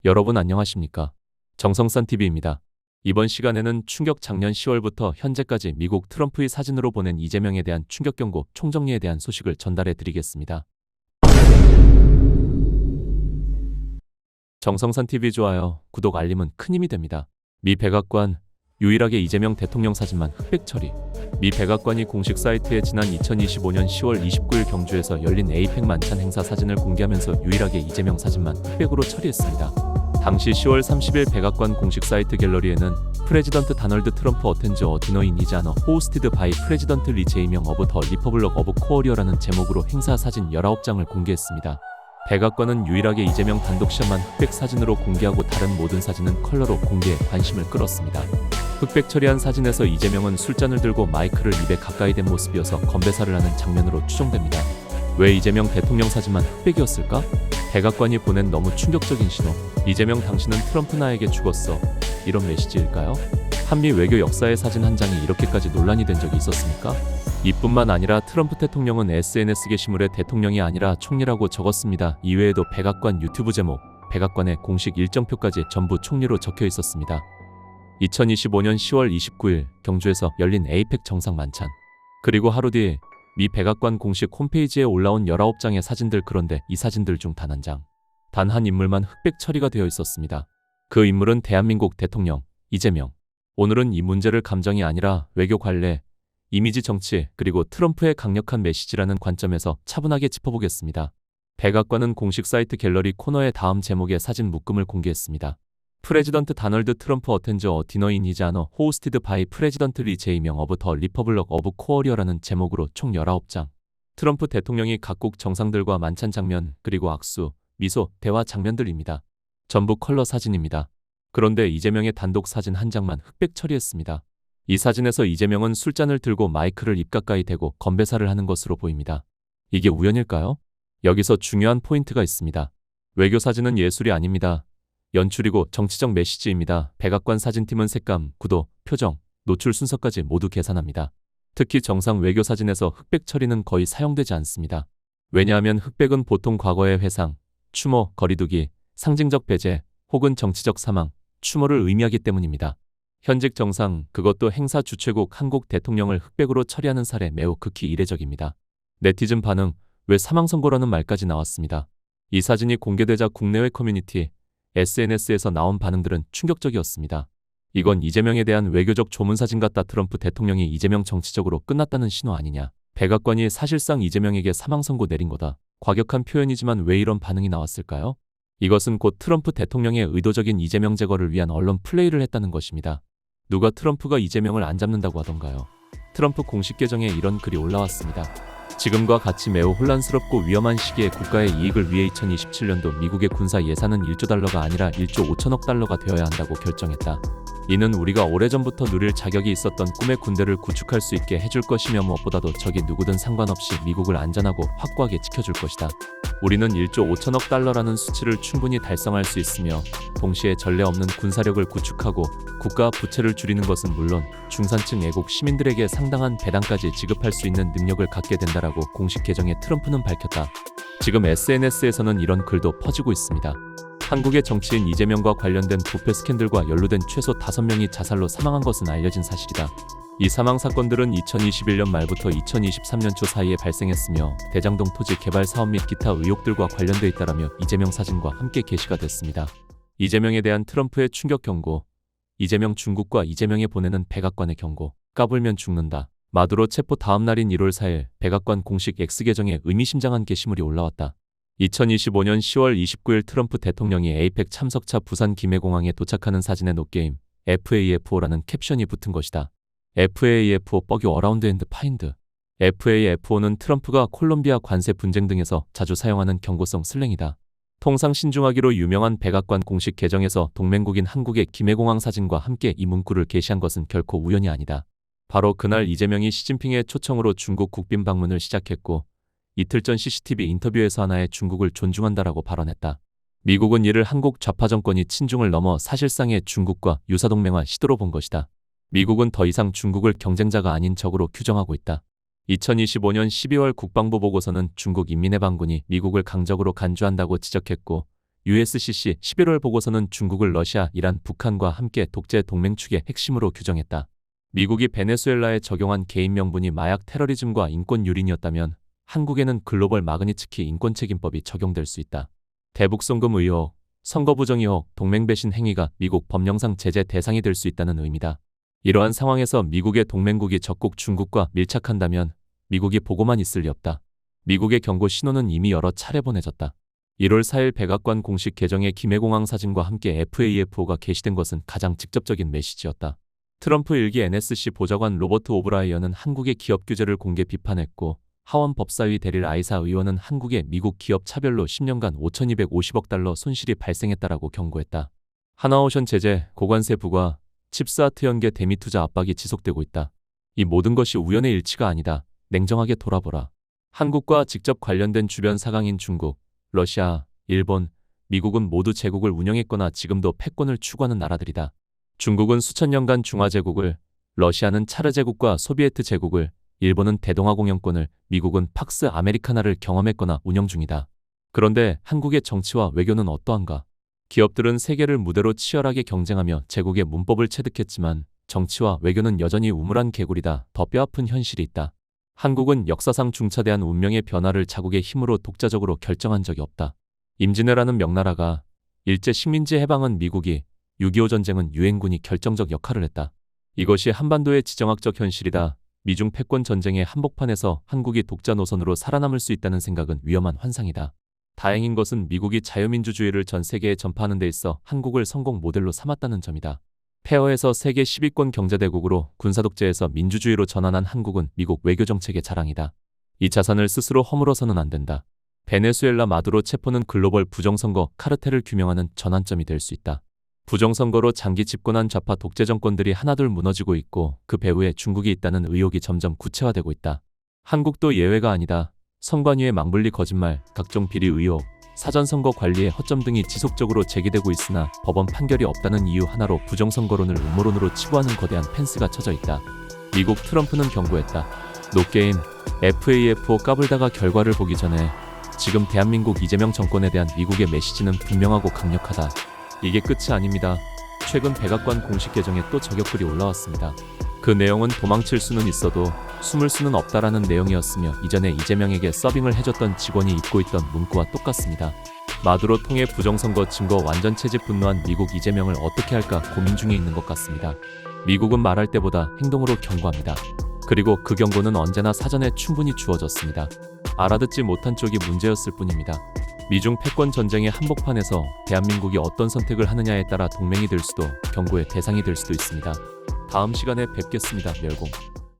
여러분 안녕하십니까? 정성산TV입니다. 이번 시간에는 충격 작년 10월부터 현재까지 미국 트럼프의 사진으로 보낸 이재명에 대한 충격 경고 총정리에 대한 소식을 전달해 드리겠습니다. 정성산TV 좋아요, 구독, 알림은 큰 힘이 됩니다. 미 백악관, 유일하게 이재명 대통령 사진만 흑백 처리. 미 백악관이 공식 사이트에 지난 2025년 10월 29일 경주에서 열린 에이펙 만찬 행사 사진을 공개하면서 유일하게 이재명 사진만 흑백으로 처리했습니다. 당시 10월 30일 백악관 공식 사이트 갤러리에는 프레지던트 다널드 트럼프 어텐즈 어 디너 인 히즈 아너 호스티드 바이 프레지던트 리 제이명 어브 더 리퍼블럭 어브 코어리어라는 제목으로 행사 사진 19장을 공개했습니다. 백악관은 유일하게 이재명 단독샷만 흑백 사진으로 공개하고 다른 모든 사진은 컬러로 공개해 관심을 끌었습니다. 흑백 처리한 사진에서 이재명은 술잔을 들고 마이크를 입에 가까이 댄 모습이어서 건배사를 하는 장면으로 추정됩니다. 왜 이재명 대통령 사진만 흑백이었을까? 백악관이 보낸 너무 충격적인 신호. 이재명 당신은 트럼프 나에게 죽었어. 이런 메시지일까요? 한미 외교 역사의 사진 한 장이 이렇게까지 논란이 된 적이 있었습니까? 이뿐만 아니라 트럼프 대통령은 SNS 게시물에 대통령이 아니라 총리라고 적었습니다. 이외에도 백악관 유튜브 제목, 백악관의 공식 일정표까지 전부 총리로 적혀 있었습니다. 2025년 10월 29일 경주에서 열린 에이펙 정상 만찬. 그리고 하루 뒤 미 백악관 공식 홈페이지에 올라온 19장의 사진들. 그런데 이 사진들 중 단 한 장, 단 한 인물만 흑백 처리가 되어 있었습니다. 그 인물은 대한민국 대통령 이재명. 오늘은 이 문제를 감정이 아니라 외교 관례, 이미지 정치, 그리고 트럼프의 강력한 메시지라는 관점에서 차분하게 짚어보겠습니다. 백악관은 공식 사이트 갤러리 코너에 다음 제목의 사진 묶음을 공개했습니다. 프레지던트 다널드 트럼프 어텐즈 어 디너 인 히즈 아너 호스티드 바이 프레지던트 리 제이명 어브 더 리퍼블럭 어브 코어리어라는 제목으로 총 19장. 트럼프 대통령이 각국 정상들과 만찬 장면, 그리고 악수, 미소, 대화 장면들입니다. 전부 컬러 사진입니다. 그런데 이재명의 단독 사진 한 장만 흑백 처리했습니다. 이 사진에서 이재명은 술잔을 들고 마이크를 입 가까이 대고 건배사를 하는 것으로 보입니다. 이게 우연일까요? 여기서 중요한 포인트가 있습니다. 외교 사진은 예술이 아닙니다. 연출이고 정치적 메시지입니다. 백악관 사진팀은 색감, 구도, 표정, 노출 순서까지 모두 계산합니다. 특히 정상 외교 사진에서 흑백 처리는 거의 사용되지 않습니다. 왜냐하면 흑백은 보통 과거의 회상, 추모, 거리두기, 상징적 배제, 혹은 정치적 사망, 추모를 의미하기 때문입니다. 현직 정상, 그것도 행사 주최국 한국 대통령을 흑백으로 처리하는 사례 매우 극히 이례적입니다. 네티즌 반응, 왜 사망 선고라는 말까지 나왔습니다. 이 사진이 공개되자 국내외 커뮤니티, SNS에서 나온 반응들은 충격적이었습니다. 이건 이재명에 대한 외교적 조문사진 같다. 트럼프 대통령이 이재명 정치적으로 끝났다는 신호 아니냐. 백악관이 사실상 이재명에게 사망 선고 내린 거다. 과격한 표현이지만 왜 이런 반응이 나왔을까요? 이것은 곧 트럼프 대통령의 의도적인 이재명 제거를 위한 언론 플레이를 했다는 것입니다. 누가 트럼프가 이재명을 안 잡는다고 하던가요? 트럼프 공식 계정에 이런 글이 올라왔습니다. 지금과 같이 매우 혼란스럽고 위험한 시기에 국가의 이익을 위해 2027년도 미국의 군사 예산은 1조 달러가 아니라 1조 5천억 달러가 되어야 한다고 결정했다. 이는 우리가 오래전부터 누릴 자격이 있었던 꿈의 군대를 구축할 수 있게 해줄 것이며 무엇보다도 적이 누구든 상관없이 미국을 안전하고 확고하게 지켜줄 것이다. 우리는 1조 5천억 달러라는 수치를 충분히 달성할 수 있으며 동시에 전례 없는 군사력을 구축하고 국가 부채를 줄이는 것은 물론 중산층 애국 시민들에게 상당한 배당까지 지급할 수 있는 능력을 갖게 된다라고 공식 계정에 트럼프는 밝혔다. 지금 SNS에서는 이런 글도 퍼지고 있습니다. 한국의 정치인 이재명과 관련된 부패 스캔들과 연루된 최소 5명이 자살로 사망한 것은 알려진 사실이다. 이 사망 사건들은 2021년 말부터 2023년 초 사이에 발생했으며 대장동 토지 개발 사업 및 기타 의혹들과 관련돼 있다라며 이재명 사진과 함께 게시가 됐습니다. 이재명에 대한 트럼프의 충격 경고, 이재명 중국과 이재명에 보내는 백악관의 경고, 까불면 죽는다. 마두로 체포 다음 날인 1월 4일 백악관 공식 X계정에 의미심장한 게시물이 올라왔다. 2025년 10월 29일 트럼프 대통령이 에이펙 참석차 부산 김해공항에 도착하는 사진에 노게임 FAFO라는 캡션이 붙은 것이다. FAFO 뻑이 어라운드 앤드 파인드. FAFO는 트럼프가 콜롬비아 관세 분쟁 등에서 자주 사용하는 경고성 슬랭이다. 통상 신중하기로 유명한 백악관 공식 계정에서 동맹국인 한국의 김해공항 사진과 함께 이 문구를 게시한 것은 결코 우연이 아니다. 바로 그날 이재명이 시진핑의 초청으로 중국 국빈 방문을 시작했고 이틀 전 CCTV 인터뷰에서 하나의 중국을 존중한다라고 발언했다. 미국은 이를 한국 좌파 정권이 친중을 넘어 사실상의 중국과 유사동맹화 시도로 본 것이다. 미국은 더 이상 중국을 경쟁자가 아닌 적으로 규정하고 있다. 2025년 12월 국방부 보고서는 중국 인민해방군이 미국을 강적으로 간주한다고 지적했고 USCC 11월 보고서는 중국을 러시아, 이란, 북한과 함께 독재 동맹 축의 핵심으로 규정했다. 미국이 베네수엘라에 적용한 개인 명분이 마약 테러리즘과 인권 유린이었다면 한국에는 글로벌 마그니츠키 인권책임법이 적용될 수 있다. 대북송금 의혹, 선거 부정 의혹, 동맹 배신 행위가 미국 법령상 제재 대상이 될 수 있다는 의미다. 이러한 상황에서 미국의 동맹국이 적국 중국과 밀착한다면 미국이 보고만 있을 리 없다. 미국의 경고 신호는 이미 여러 차례 보내졌다. 1월 4일 백악관 공식 계정에 김해공항 사진과 함께 FAFO가 게시된 것은 가장 직접적인 메시지였다. 트럼프 일기 NSC 보좌관 로버트 오브라이언은 한국의 기업 규제를 공개 비판했고 하원 법사위 대릴 아이사 의원은 한국의 미국 기업 차별로 10년간 5,250억 달러 손실이 발생했다라고 경고했다. 하나오션 제재, 고관세 부과, 칩스아트 연계 대미 투자 압박이 지속되고 있다. 이 모든 것이 우연의 일치가 아니다. 냉정하게 돌아보라. 한국과 직접 관련된 주변 사강인 중국, 러시아, 일본, 미국은 모두 제국을 운영했거나 지금도 패권을 추구하는 나라들이다. 중국은 수천 년간 중화제국을, 러시아는 차르 제국과 소비에트 제국을, 일본은 대동아 공영권을, 미국은 팍스 아메리카나를 경험했거나 운영 중이다. 그런데 한국의 정치와 외교는 어떠한가? 기업들은 세계를 무대로 치열하게 경쟁하며 제국의 문법을 체득했지만 정치와 외교는 여전히 우물한 개구리다. 더 뼈아픈 현실이 있다. 한국은 역사상 중차대한 운명의 변화를 자국의 힘으로 독자적으로 결정한 적이 없다. 임진왜란은 명나라가, 일제 식민지 해방은 미국이, 6.25 전쟁은 유엔군이 결정적 역할을 했다. 이것이 한반도의 지정학적 현실이다. 미중 패권 전쟁의 한복판에서 한국이 독자 노선으로 살아남을 수 있다는 생각은 위험한 환상이다. 다행인 것은 미국이 자유민주주의를 전 세계에 전파하는 데 있어 한국을 성공 모델로 삼았다는 점이다. 폐허에서 세계 10위권 경제대국으로 군사독재에서 민주주의로 전환한 한국은 미국 외교정책의 자랑이다. 이 자산을 스스로 허물어서는 안 된다. 베네수엘라 마두로 체포는 글로벌 부정선거 카르텔을 규명하는 전환점이 될 수 있다. 부정선거로 장기 집권한 좌파 독재 정권들이 하나둘 무너지고 있고 그 배후에 중국이 있다는 의혹이 점점 구체화되고 있다. 한국도 예외가 아니다. 선관위의 망불리 거짓말, 각종 비리 의혹, 사전선거 관리의 허점 등이 지속적으로 제기되고 있으나 법원 판결이 없다는 이유 하나로 부정선거론을 음모론으로 치부하는 거대한 펜스가 쳐져 있다. 미국 트럼프는 경고했다. 노게임, FAFO 까불다가 결과를 보기 전에 지금 대한민국 이재명 정권에 대한 미국의 메시지는 분명하고 강력하다. 이게 끝이 아닙니다. 최근 백악관 공식 계정에 또 저격글이 올라왔습니다. 그 내용은 도망칠 수는 있어도 숨을 수는 없다라는 내용이었으며 이전에 이재명에게 서빙을 해줬던 직원이 입고 있던 문구와 똑같습니다. 마두로 통해 부정선거 증거 완전 채집 분노한 미국 이재명을 어떻게 할까 고민 중에 있는 것 같습니다. 미국은 말할 때보다 행동으로 경고합니다. 그리고 그 경고는 언제나 사전에 충분히 주어졌습니다. 알아듣지 못한 쪽이 문제였을 뿐입니다. 미중 패권 전쟁의 한복판에서 대한민국이 어떤 선택을 하느냐에 따라 동맹이 될 수도 경고의 대상이 될 수도 있습니다. 다음 시간에 뵙겠습니다. 멸공.